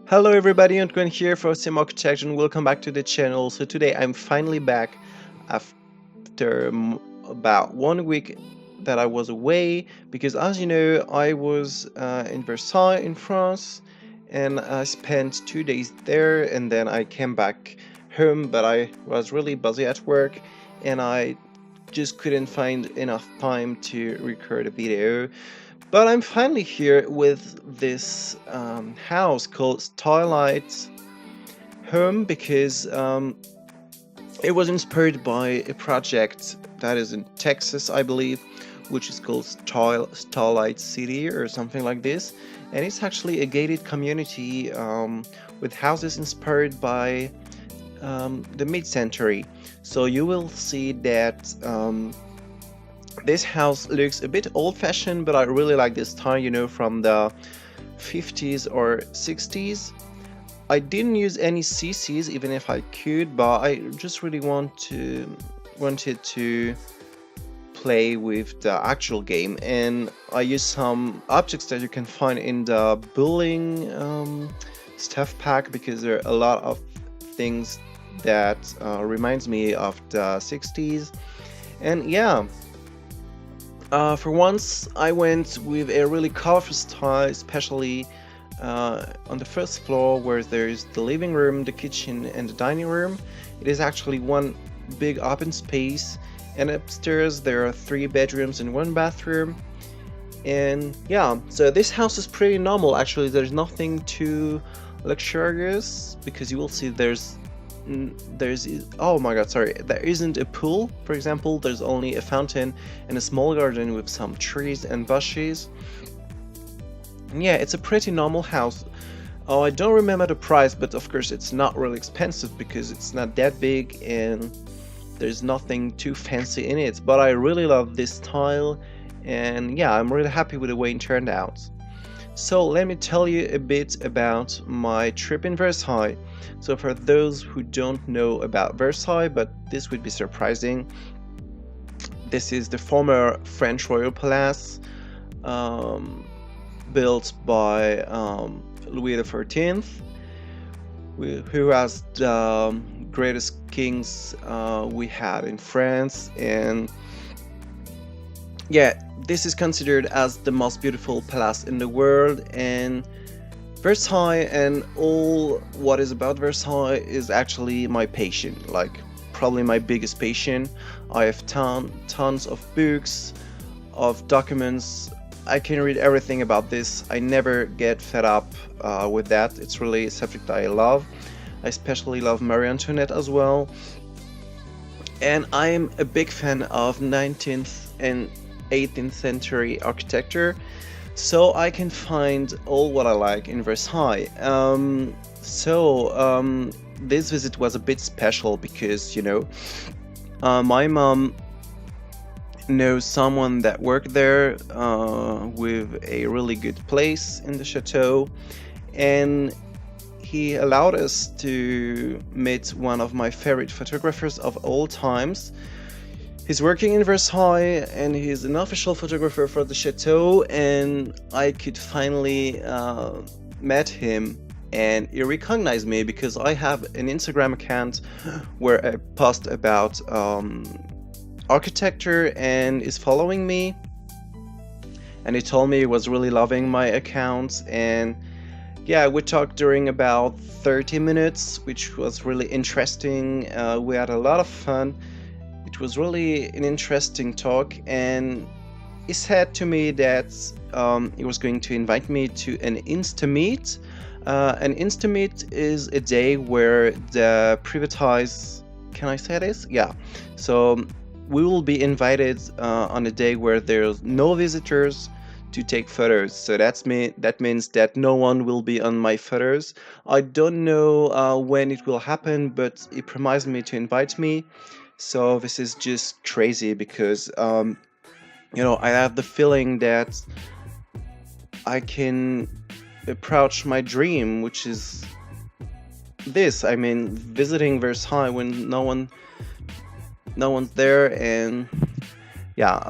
Hello everybody, Antoine here for Simarchitecture and welcome back to the channel. So today I'm finally back after about 1 week that I was away because as you know I was in Versailles in France and I spent 2 days there and then I came back home, but I was really busy at work and I just couldn't find enough time to record a video. But I'm finally here with this house called Starlight home because it was inspired by a project that is in Texas, I believe, which is called Starlight City or something like this. And it's actually a gated community with houses inspired by the mid-century. So you will see that this house looks a bit old-fashioned, but I really like this style, you know, from the 50s or 60s. I didn't use any CCs, even if I could, but I just really wanted to play with the actual game, and I used some objects that you can find in the building stuff pack because there are a lot of things that reminds me of the 60s. And yeah, for once I went with a really colorful style, especially on the first floor where there's the living room, the kitchen and the dining room. It is actually one big open space, and upstairs there are 3 bedrooms and 1 bathroom. And yeah, so this house is pretty normal actually. There's nothing too luxurious because you will see there's oh my god, sorry, there isn't a pool, for example. There's only a fountain and a small garden with some trees and bushes. And yeah, it's a pretty normal house. Oh, I don't remember the price, but of course it's not really expensive because it's not that big and there's nothing too fancy in it. But I really love this style, and yeah, I'm really happy with the way it turned out. So let me tell you a bit about my trip in Versailles. So for those who don't know about Versailles, but this would be surprising, this is the former French royal palace built by Louis XIV, who was the greatest kings we had in France. And yeah, this is considered as the most beautiful palace in the world, and Versailles and all what is about Versailles is actually my passion, like probably my biggest passion. I have tons of books, of documents. I can read everything about this. I never get fed up with that. It's really a subject I love. I especially love Marie Antoinette as well. And I'm a big fan of 19th and 18th century architecture, so I can find all what I like in Versailles. This visit was a bit special because, you know, my mom knows someone that worked there with a really good place in the chateau, and he allowed us to meet one of my favorite photographers of all times. He's working in Versailles and he's an official photographer for the chateau, and I could finally met him, and he recognized me because I have an Instagram account where I post about architecture, and is following me, and he told me he was really loving my account. And yeah, we talked during about 30 minutes, which was really interesting. We had a lot of fun. It was really an interesting talk, and he said to me that he was going to invite me to an Insta-meet. An Insta-meet is a day where the privatized... Can I say this? Yeah. So we will be invited on a day where there's no visitors to take photos. So that means that no one will be on my photos. I don't know when it will happen, but he promised me to invite me. So this is just crazy because you know, I have the feeling that I can approach my dream, which is this. I mean, visiting Versailles when no one's there. And yeah,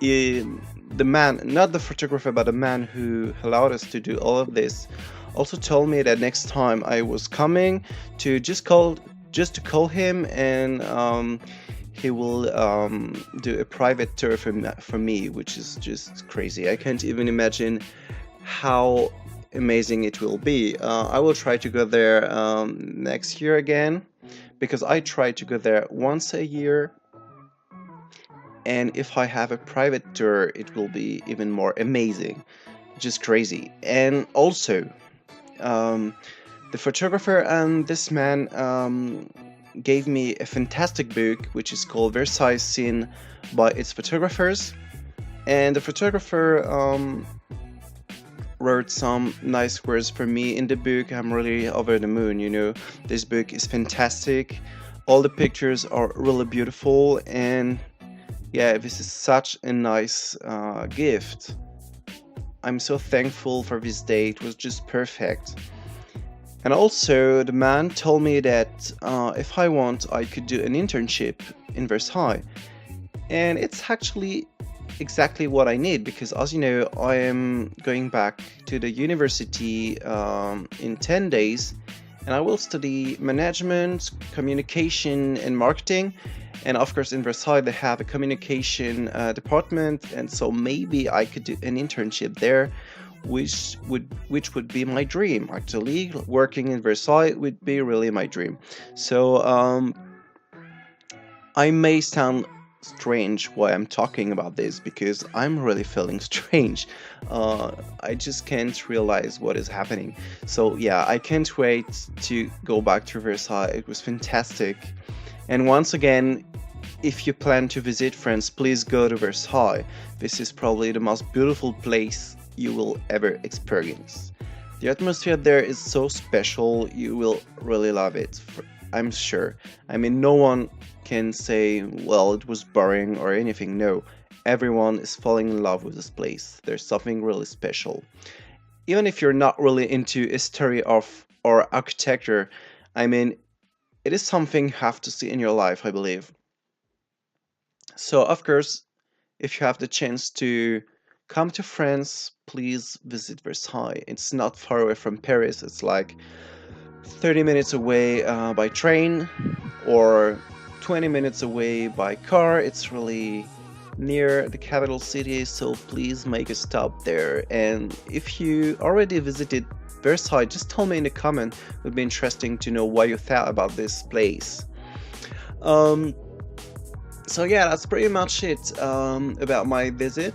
the man, not the photographer, but the man who allowed us to do all of this, also told me that next time I was coming to just to call him, and he will do a private tour for me, which is just crazy. I can't even imagine how amazing it will be. I will try to go there next year again, because I try to go there once a year, and if I have a private tour, it will be even more amazing. Just crazy. And also, um, the photographer and this man gave me a fantastic book which is called Versailles seen by its photographers, and the photographer wrote some nice words for me in the book. I'm really over the moon, you know. This book is fantastic. All the pictures are really beautiful, and yeah, this is such a nice gift. I'm so thankful for this day. It was just perfect. And also, the man told me that if I want, I could do an internship in Versailles. And it's actually exactly what I need, because as you know, I am going back to the university in 10 days, and I will study management, communication, and marketing. And of course, in Versailles, they have a communication department, and so maybe I could do an internship there, which would be my dream. Actually, working in Versailles would be really my dream. So I may sound strange why I'm talking about this, because I'm really feeling strange. I just can't realize what is happening. So yeah, I can't wait to go back to Versailles. It was fantastic. And once again, if you plan to visit France, please go to Versailles. This is probably the most beautiful place you will ever experience. The atmosphere there is so special, you will really love it, I'm sure. I mean, no one can say, well, it was boring or anything. No, everyone is falling in love with this place. There's something really special. Even if you're not really into history of or architecture, I mean, it is something you have to see in your life, I believe. So, of course, if you have the chance to come to France, please visit Versailles. It's not far away from Paris. It's like 30 minutes away by train, or 20 minutes away by car. It's really near the capital city, so please make a stop there. And if you already visited Versailles, just tell me in the comment. It would be interesting to know what you thought about this place. So yeah, that's pretty much it about my visit.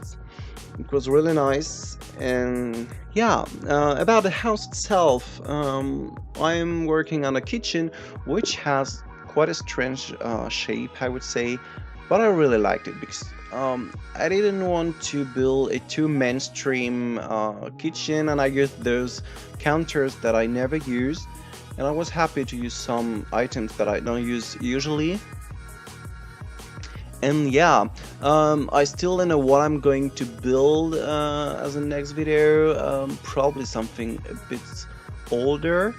It was really nice. And yeah, about the house itself, I'm working on a kitchen which has quite a strange shape, I would say, but I really liked it, because I didn't want to build a too mainstream kitchen, and I used those counters that I never use, and I was happy to use some items that I don't use usually. And yeah, I still don't know what I'm going to build as a next video. Probably something a bit older.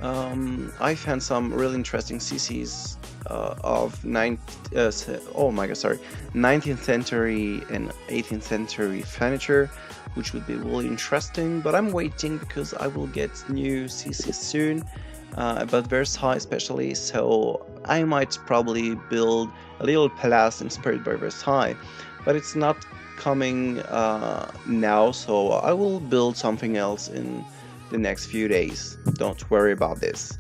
I found some really interesting CCs of 19th century and 18th century furniture, which would be really interesting. But I'm waiting, because I will get new CCs soon about Versailles especially. So I might probably build a little palace inspired by Versailles, but it's not coming now, so I will build something else in the next few days. Don't worry about this.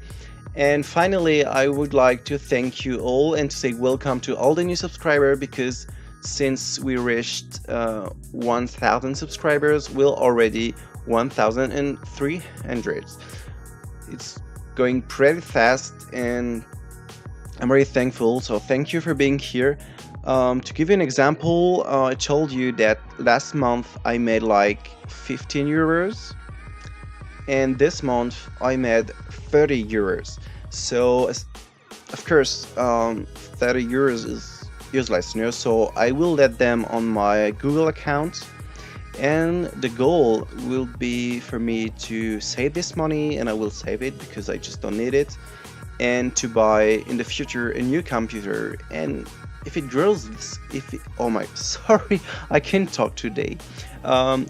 And finally, I would like to thank you all and to say welcome to all the new subscribers, because since we reached 1,000 subscribers, we're already 1,300. It's going pretty fast, and I'm very thankful. So thank you for being here. To give you an example, I told you that last month I made like 15 euros, and this month I made 30 euros. So of course 30 euros is useless, you know, so I will let them on my Google account, and the goal will be for me to save this money, and I will save it because I just don't need it, and to buy in the future a new computer. And if it grows, oh my, sorry, I can't talk today.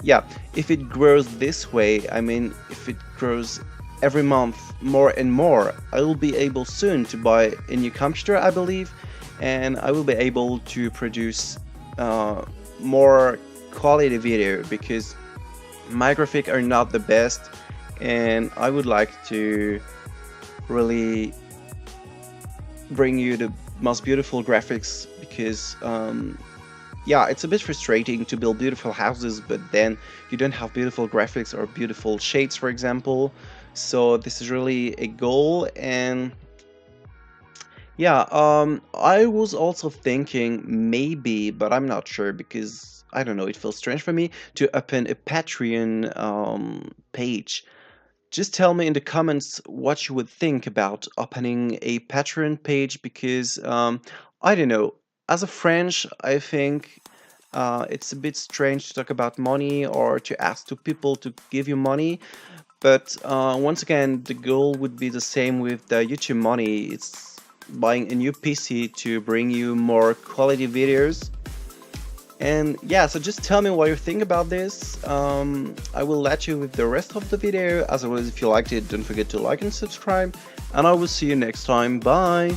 Yeah, if it grows this way, I mean, if it grows every month more and more, I will be able soon to buy a new computer, I believe, and I will be able to produce uh, more quality video because my graphics are not the best, and I would like to really bring you the most beautiful graphics because yeah, it's a bit frustrating to build beautiful houses, but then you don't have beautiful graphics or beautiful shades, for example. So this is really a goal. And yeah, I was also thinking maybe, but I'm not sure because I don't know, it feels strange for me to open a Patreon page. Just tell me in the comments what you would think about opening a Patreon page because I don't know. As a French, I think it's a bit strange to talk about money or to ask to people to give you money. But once again, the goal would be the same with the YouTube money. It's buying a new PC to bring you more quality videos. And yeah, so just tell me what you think about this. I will let you with the rest of the video. As always, if you liked it, don't forget to like and subscribe. And I will see you next time. Bye!